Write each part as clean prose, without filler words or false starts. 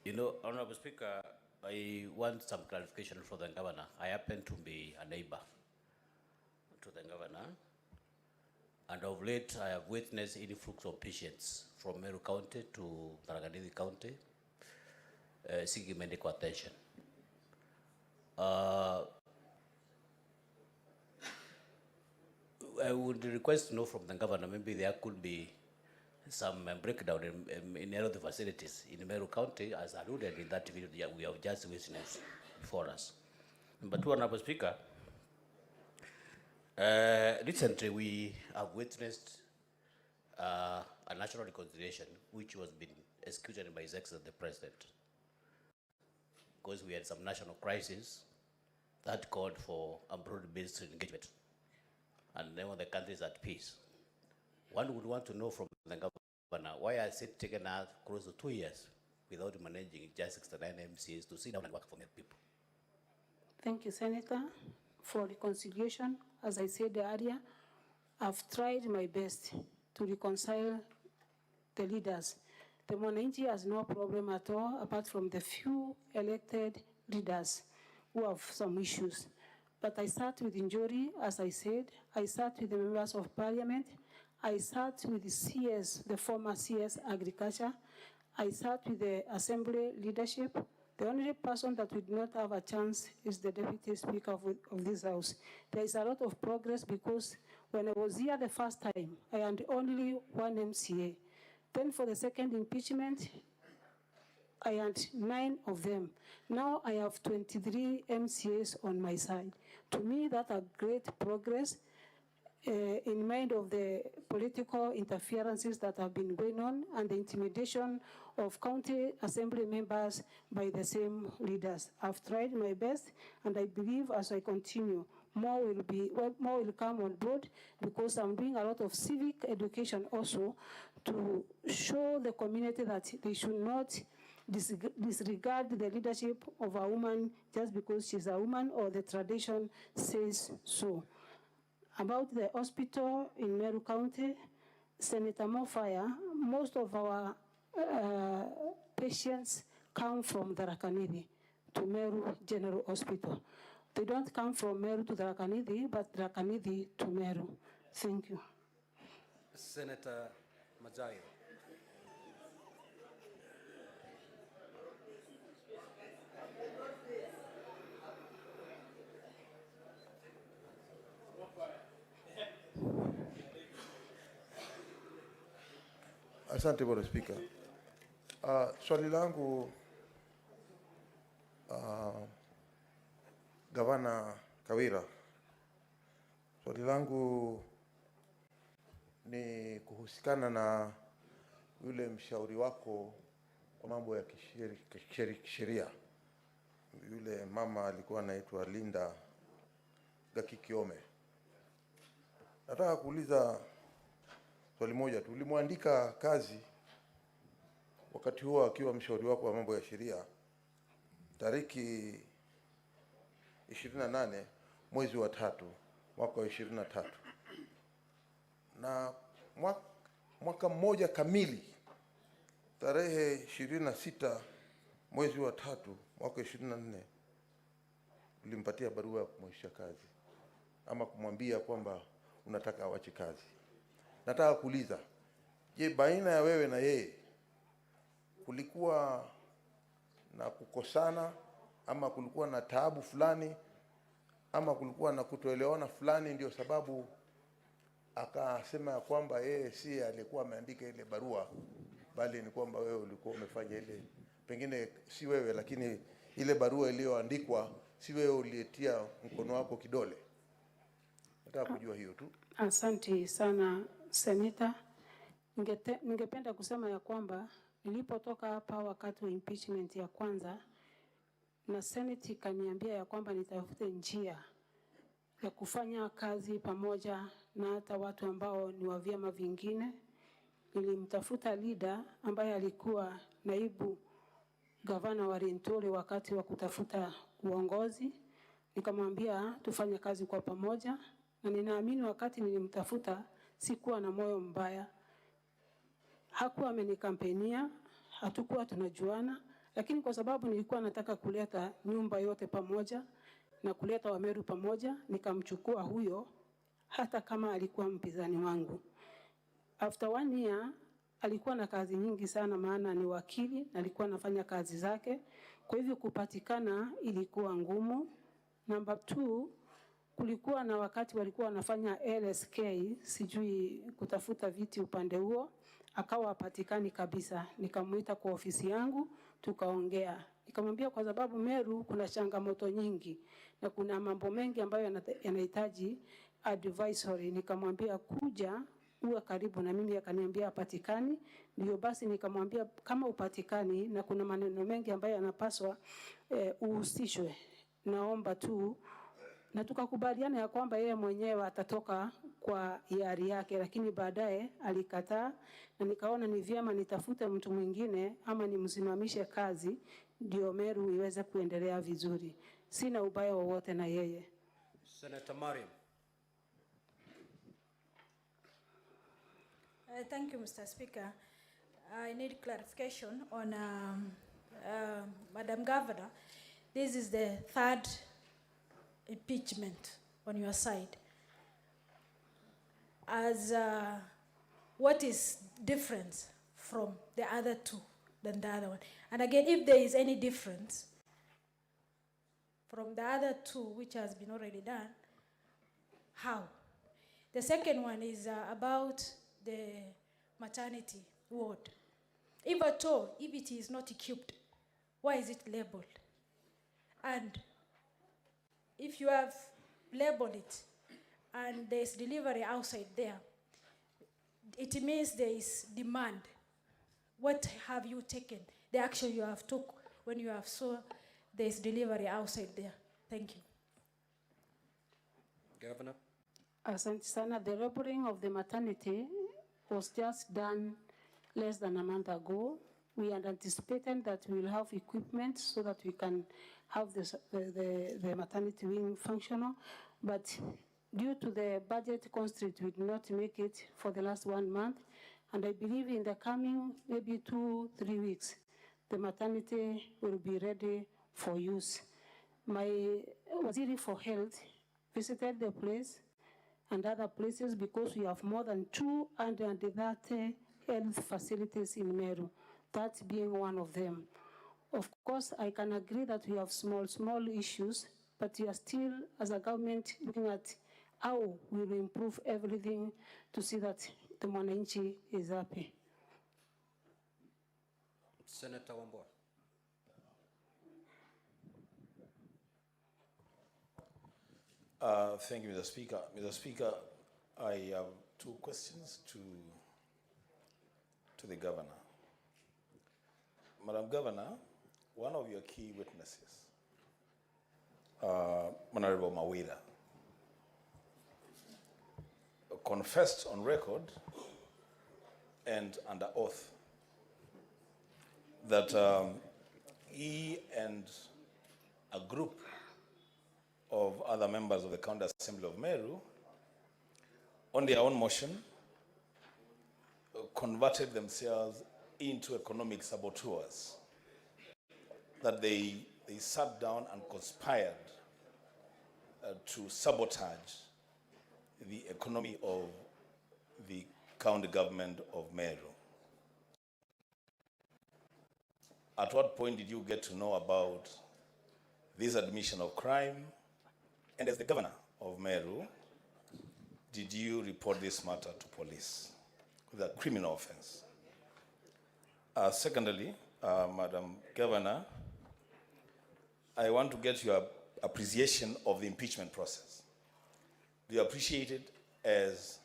You know, Honorable Speaker, I want some clarification from the governor. I happen to be a neighbor to the governor, and of late I have witnessed influx of patients from Meru County to Tharaka Nithi County seeking medical attention. I would request to know from the governor, maybe there could be some breakdown in any of the facilities in Meru County, as alluded in that video we have just witnessed before us. Number two, Honorable Speaker, recently we have witnessed a national reconciliation which was been executed by His Excellency the President, because we had some national crisis that called for a broad-based engagement, and then when the country is at peace. One would want to know from the governor, why has it taken us close to 2 years without managing just 69 MCAs to sit down and work for the people? Thank you, Senator. For reconciliation, as I said earlier, I've tried my best to reconcile the leaders. The Mwananchi has no problem at all, apart from the few elected leaders who have some issues. But I sat with Njuri, as I said. I sat with the members of parliament. I sat with the CS, the former CS Agriculture. I sat with the assembly leadership. The only person that would not have a chance is the Deputy Speaker of this House. There is a lot of progress, because when I was here the first time, I had only one MCA. Then for the second impeachment, I had 9 of them. Now I have 23 MCAs on my side. To me, that's a great progress in mind of the political interferences that have been going on and the intimidation of county assembly members by the same leaders. I've tried my best, and I believe as I continue, more will come on board, because I'm doing a lot of civic education also to show the community that they should not disregard the leadership of a woman just because she's a woman or the tradition says so. About the hospital in Meru County, Senator Mofaya, most of our patients come from Tharaka Nithi to Meru General Hospital. They don't come from Meru to Tharaka Nithi, but Tharaka Nithi to Meru. Thank you. Senator Majayo. Asante Bwana Spika. Swali langu Gavana Kawira, swali langu ni kuhusikana na yule mshauri wako kwa mambo ya kisheria. Yule mama alikuwa anaitwa Linda Gakikiome. Nataka kuuliza swali moja tu. Ulimwandika kazi wakati huo akiwa mshauri wako wa mambo ya sheria tariki 28 mwezi wa 3 mwaka wa 23, na mwaka mmoja kamili tarehe 26 mwezi wa 3 mwaka 24 ulimpatia barua ya kumwisha kazi ama kumwambia kwamba unataka awache kazi. Nataka kuuliza, je, baina ya wewe na yeye kulikuwa na kukosana, ama kulikuwa na taabu fulani, ama kulikuwa na kutoelewana fulani ndio sababu akasema ya kwamba yeye si alikuwa ameandika ile barua, bali ni kwamba wewe ulikuwa umefanya ile, pengine si wewe lakini ile barua iliyoandikwa si wewe uliyetia mkono wako kidole? Nataka kujua hiyo tu. Asante sana Senator. Ningependa kusema ya kwamba nilipotoka hapa wakati wa impeachment ya kwanza, na Senate ikaniambia ya kwamba nitafute njia ya kufanya kazi pamoja na hata watu ambao ni wa vyama vingine. Nilimtafuta leader ambaye alikuwa naibu gavana wa Rentore wakati wa kutafuta uongozi. Nikamwambia tufanye kazi kwa pamoja, na ninaamini wakati nilimtafuta sikuwa na moyo mbaya. Hakuwa amenikampenia, hatukuwa tunajuana, lakini kwa sababu nilikuwa nataka kuleta nyumba yote pamoja na kuleta Wameru pamoja, nikamchukua huyo hata kama alikuwa mpinzani wangu. After 1 year alikuwa na kazi nyingi sana, maana ni wakili na alikuwa anafanya kazi zake, kwa hivyo kupatikana ilikuwa ngumu. Number 2, kulikuwa na wakati walikuwa wanafanya LSK, sijui kutafuta viti upande huo, akawa hapatikani kabisa. Nikamuita kwa ofisi yangu, tukaongea. Nikamwambia kwa sababu Meru kuna changamoto nyingi na kuna mambo mengi ambayo yanahitaji advisory. Nikamwambia kuja uwe karibu na mimi, akaniambia hapatikani. Ndio basi nikamwambia kama upatikani na kuna maneno mengi ambayo yanapaswa uhusishwe, naomba tu, na tukakubaliana ya kwamba yeye mwenyewe atatoka kwa hiari yake, lakini baadaye alikataa, na nikaona ni vyema nitafute mtu mwingine ama nimsimamishe kazi ndio Meru iweze kuendelea vizuri. Sina ubaya wowote na yeye. Senator Mariam. Thank you, Mr. Speaker. I need clarification on Madam Governor. This is the 3rd impeachment on your side. As what is different from the other 2 than the other one? And again, if there is any difference from the other 2 which has been already done, how? The second one is about the maternity ward. If at all, if it is not equipped, why is it labeled? And if you have labeled it and there's delivery outside there, it means there is demand. What have you taken? The action you have took when you have saw there's delivery outside there. Thank you. Governor. Asante sana. The labeling of the maternity was just done less than a month ago. We had anticipated that we will have equipment so that we can have the maternity wing functional, but due to the budget constraint, we did not make it for the last 1 month, and I believe in the coming maybe 2-3 weeks, the maternity will be ready for use. My Waziri for Health visited the place and other places because we have more than 230 health facilities in Meru, that being one of them. Of course, I can agree that we have small issues, but we are still, as a government, looking at how we will improve everything to see that the mwananchi is happy. Senator Wambua. Thank you, Mr. Speaker. Mr. Speaker, I have 2 questions to the Governor. Madam Governor, one of your key witnesses, Honorable Mawira, confessed on record and under oath that he and a group of other members of the County Assembly of Meru, on their own motion, converted themselves into economic saboteurs, that they sat down and conspired to sabotage the economy of the county government of Meru. At what point did you get to know about this admission of crime? And as the governor of Meru, did you report this matter to police with a criminal offense? Secondly, Madam Governor, I want to get your appreciation of the impeachment process. Do you appreciate it as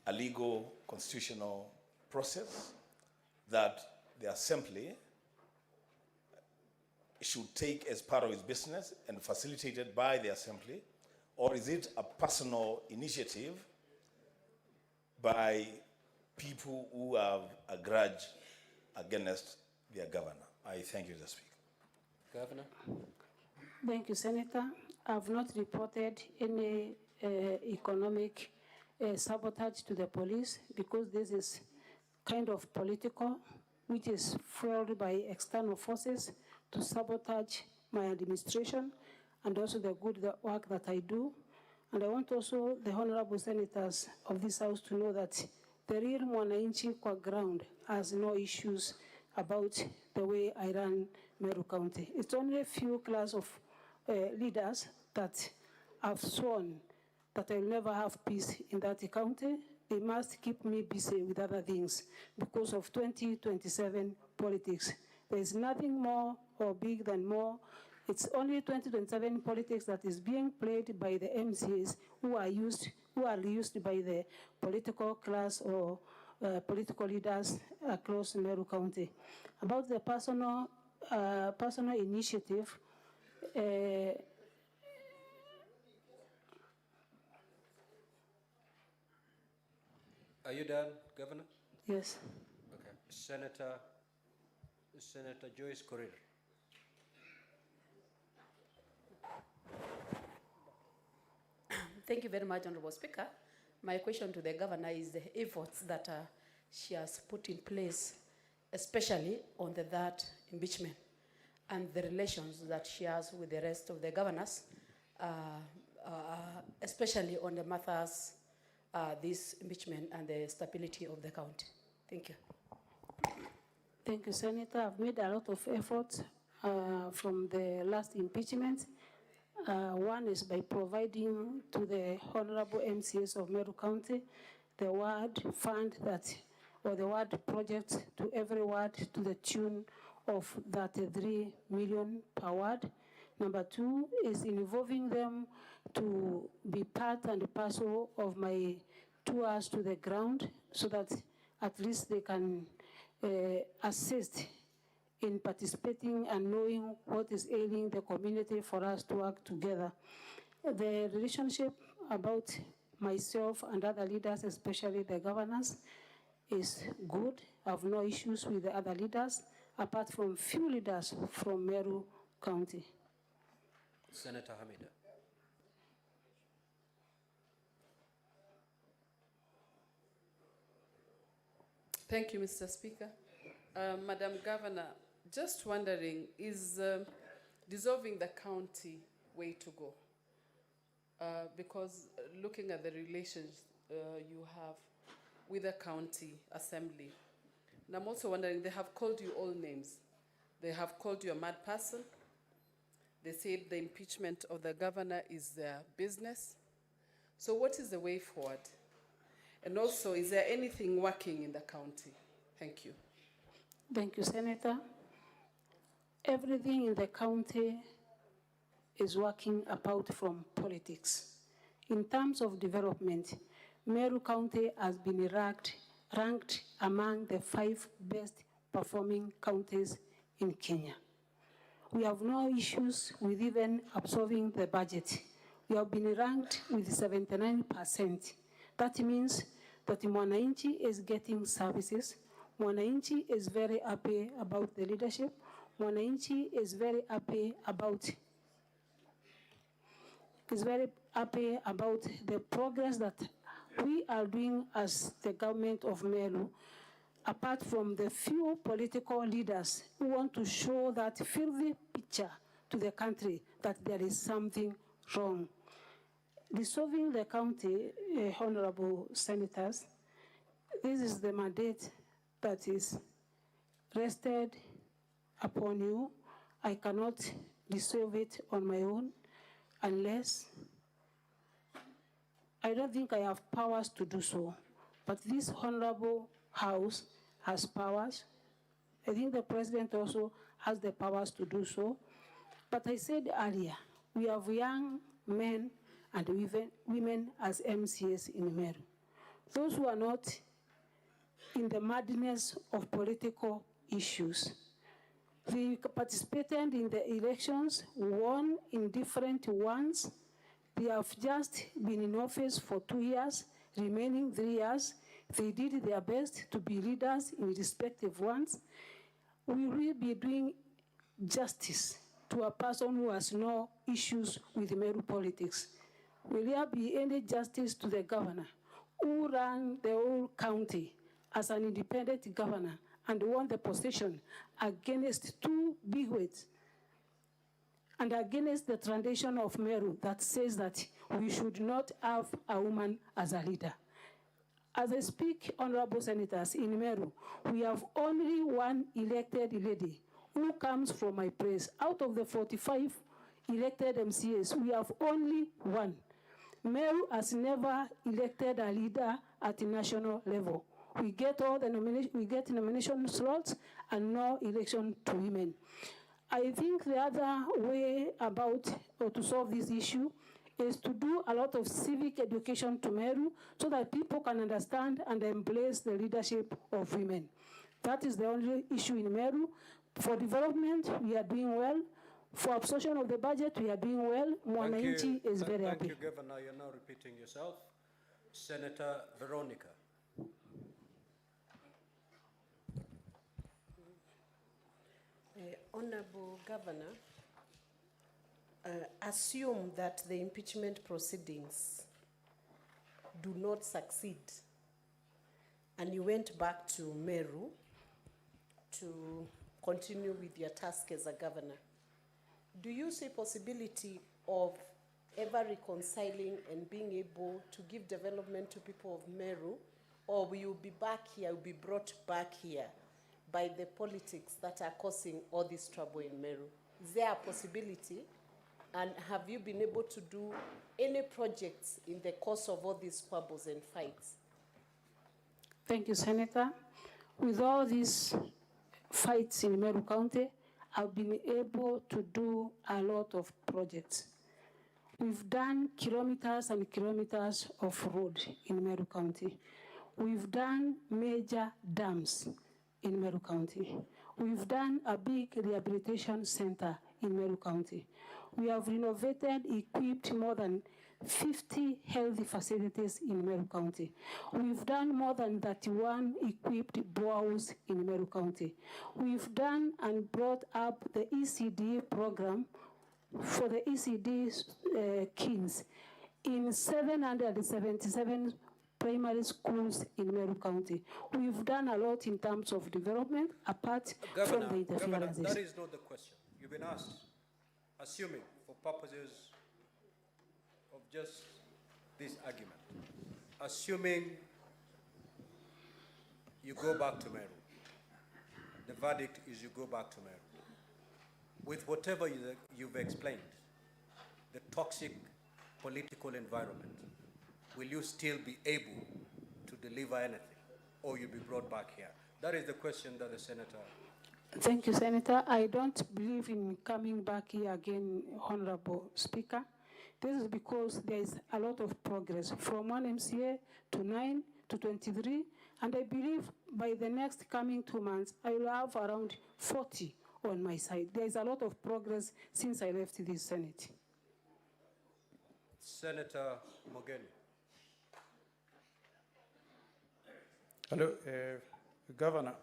a legal, constitutional process that the Assembly should take as part of its business and facilitated by the Assembly, or is it a personal initiative by people who have a grudge against their governor? I thank you, Mr. Speaker. Governor. Thank you, Senator. I've not reported any economic sabotage to the police because this is kind of political. which is fueled by external forces to sabotage my administration and also the good work that I do. And I want also the honorable senators of this house to know that the real Mwananchi kwa ground has no issues about the way I run Meru County. It's only a few class of leaders that have sworn that I'll never have peace in that county. They must keep me busy with other things because of 2027 politics. There is nothing more or big than more. It's only 2027 politics that is being played by the MCAs who are used by the political class or political leaders across Meru County. About the personal initiative, Are you done, Governor? yes. Okay. Senator Joyce Korir. Thank you very much, Honorable Speaker. My question to the governor is the efforts that she has put in place, especially on the third impeachment, and the relations that she has with the rest of the governors, especially on the matters, this impeachment and the stability of the county. Thank you. Thank you, Senator. I've made a lot of efforts from the last impeachment. One is by providing to the honorable MCAs of Meru County the ward fund that, or the ward project to every ward to the tune of 33 million per ward. Number two is involving them to be part and parcel of my tours to the ground so that at least they can assist in participating and knowing what is ailing the community for us to work together. The relationship about myself and other leaders, especially the governors, is good. I have no issues with the other leaders, apart from few leaders from Meru County. Senator Hamida. Thank you, Mr. Speaker. Madam Governor, just wondering, is dissolving the county way to go? Because looking at the relations you have with the county assembly, and I'm also wondering, they have called you all names. They have called you a mad person. They said the impeachment of the governor is their business. So what is the way forward? And also, is there anything working in the county? Thank you. Thank you, Senator. Everything in the county is working apart from politics. In terms of development, Meru County has been ranked among the 5 best performing counties in Kenya. We have no issues with even absorbing the budget. We have been ranked with 79%. That means that Mwananchi is getting services. Mwananchi is very happy about the leadership. Mwananchi is very happy about the progress that we are doing as the government of Meru, apart from the few political leaders who want to show that filthy picture to the country that there is something wrong. Dissolving the county, honorable senators, this is the mandate that is rested upon you. I cannot dissolve it on my own unless, I don't think I have powers to do so, but this honorable house has powers. I think the president also has the powers to do so. But I said earlier, we have young men and women as MCAs in Meru. Those who are not in the madness of political issues. They participated in the elections, won in different ones. They have just been in office for 2 years, remaining 3 years. They did their best to be leaders in respective ones. We will be doing justice to a person who has no issues with Meru politics. Will there be any justice to the governor who ran the whole county as an independent governor and won the position against two bigwigs and against the tradition of Meru that says that we should not have a woman as a leader. As I speak, honorable senators, in Meru, we have only one elected lady who comes from my place. Out of the 45 elected MCAs, we have only one. Meru has never elected a leader at the national level. We get all the nomination slots and no election to women. I think the other way about or to solve this issue is to do a lot of civic education to Meru so that people can understand and embrace the leadership of women. That is the only issue in Meru. For development, we are doing well. For absorption of the budget, we are doing well. Mwananchi is very happy. Thank you, Governor. You're now repeating yourself. Senator Veronica. Honorable Governor, assume that the impeachment proceedings do not succeed and you went back to Meru to continue with your task as a governor. Do you see possibility of ever reconciling and being able to give development to people of Meru, or will you be back here, will be brought back here by the politics that are causing all this trouble in Meru? Is there a possibility? And have you been able to do any projects in the course of all these squabbles and fights? Thank you, Senator. With all these fights in Meru County, I've been able to do a lot of projects. We've done kilometers and kilometers of road in Meru County. We've done major dams in Meru County. We've done a big rehabilitation center in Meru County. We have renovated, equipped more than 50 healthy facilities in Meru County. We've done more than 31 equipped boreholes in Meru County. We've done and brought up the ECD program for the ECD kids in 777 primary schools in Meru County. We've done a lot in terms of development, apart from the interferences. Governor, that is not the question. You've been asked, assuming for purposes of just this argument, assuming you go back to Meru, the verdict is you go back to Meru. With whatever you've explained, the toxic political environment, will you still be able to deliver anything, or you'll be brought back here? That is the question that the senator. Thank you, Senator. I don't believe in coming back here again, Honorable Speaker. This is because there is a lot of progress from 1 MCA to 9 to 23, and I believe by the next coming 2 months, I will have around 40 on my side. There is a lot of progress since I left this Senate. Senator Mogeni. Hello, Governor.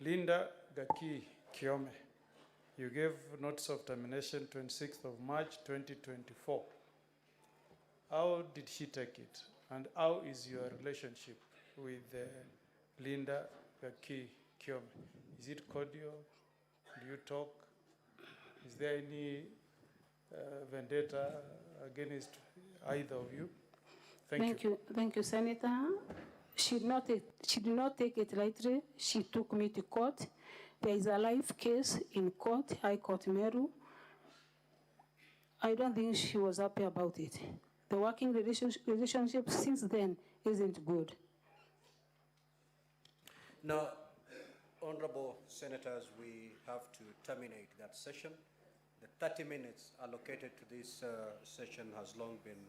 Linda Gaki Kiome, you gave notice of termination 26th of March 2024. How did she take it? And how is your relationship with Linda Gaki Kiome? Is it cordial? Do you talk? Is there any vendetta against either of you? Thank you. Thank you, Senator. She did not take it lightly. She took me to court. There is a live case in court, High Court Meru. I don't think she was happy about it. The working relationship since then isn't good. Now, honorable senators, we have to terminate that session. The 30 minutes allocated to this session has long been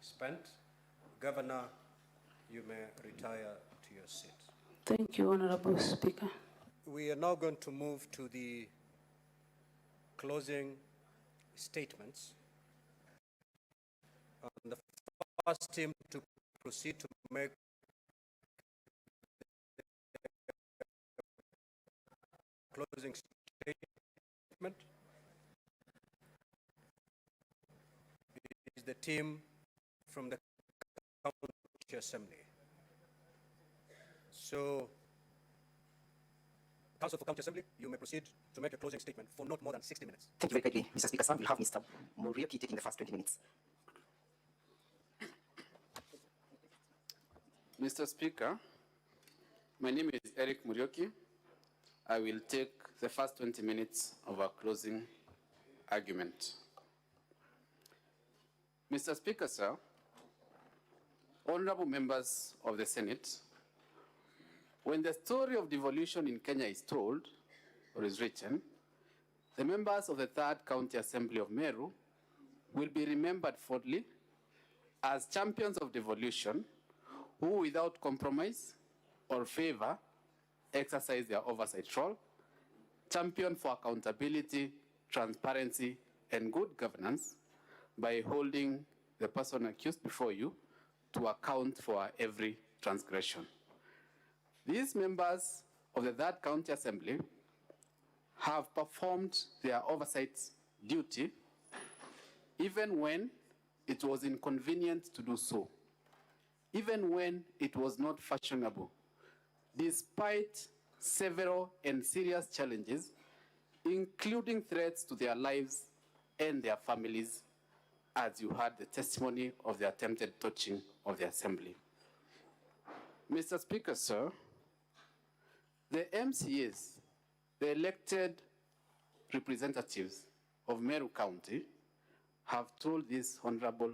spent. Governor, you may retire to your seat. Thank you, Honorable Speaker. We are now going to move to the closing statements. The first team to proceed to make closing statement is the team from the County Assembly. So Council for County Assembly, you may proceed to make a closing statement for not more than 60 minutes. Thank you very kindly, Mr. Speaker. Sir, we'll have Mr. Muriuki taking the first 20 minutes. Mr. Speaker, my name is Eric Muriuki. I will take the first 20 minutes of our closing argument. Mr. Speaker, sir, honorable members of the Senate, when the story of devolution in Kenya is told or is written, the members of the 3rd County Assembly of Meru will be remembered fondly as champions of devolution who, without compromise or favor, exercise their oversight role, champion for accountability, transparency, and good governance by holding the person accused before you to account for every transgression. These members of the 3rd County Assembly have performed their oversight duty even when it was inconvenient to do so, even when it was not fashionable, despite several and serious challenges, including threats to their lives and their families, as you heard the testimony of the attempted torching of the Assembly. Mr. Speaker, sir, the MCAs, the elected representatives of Meru County, have told this honorable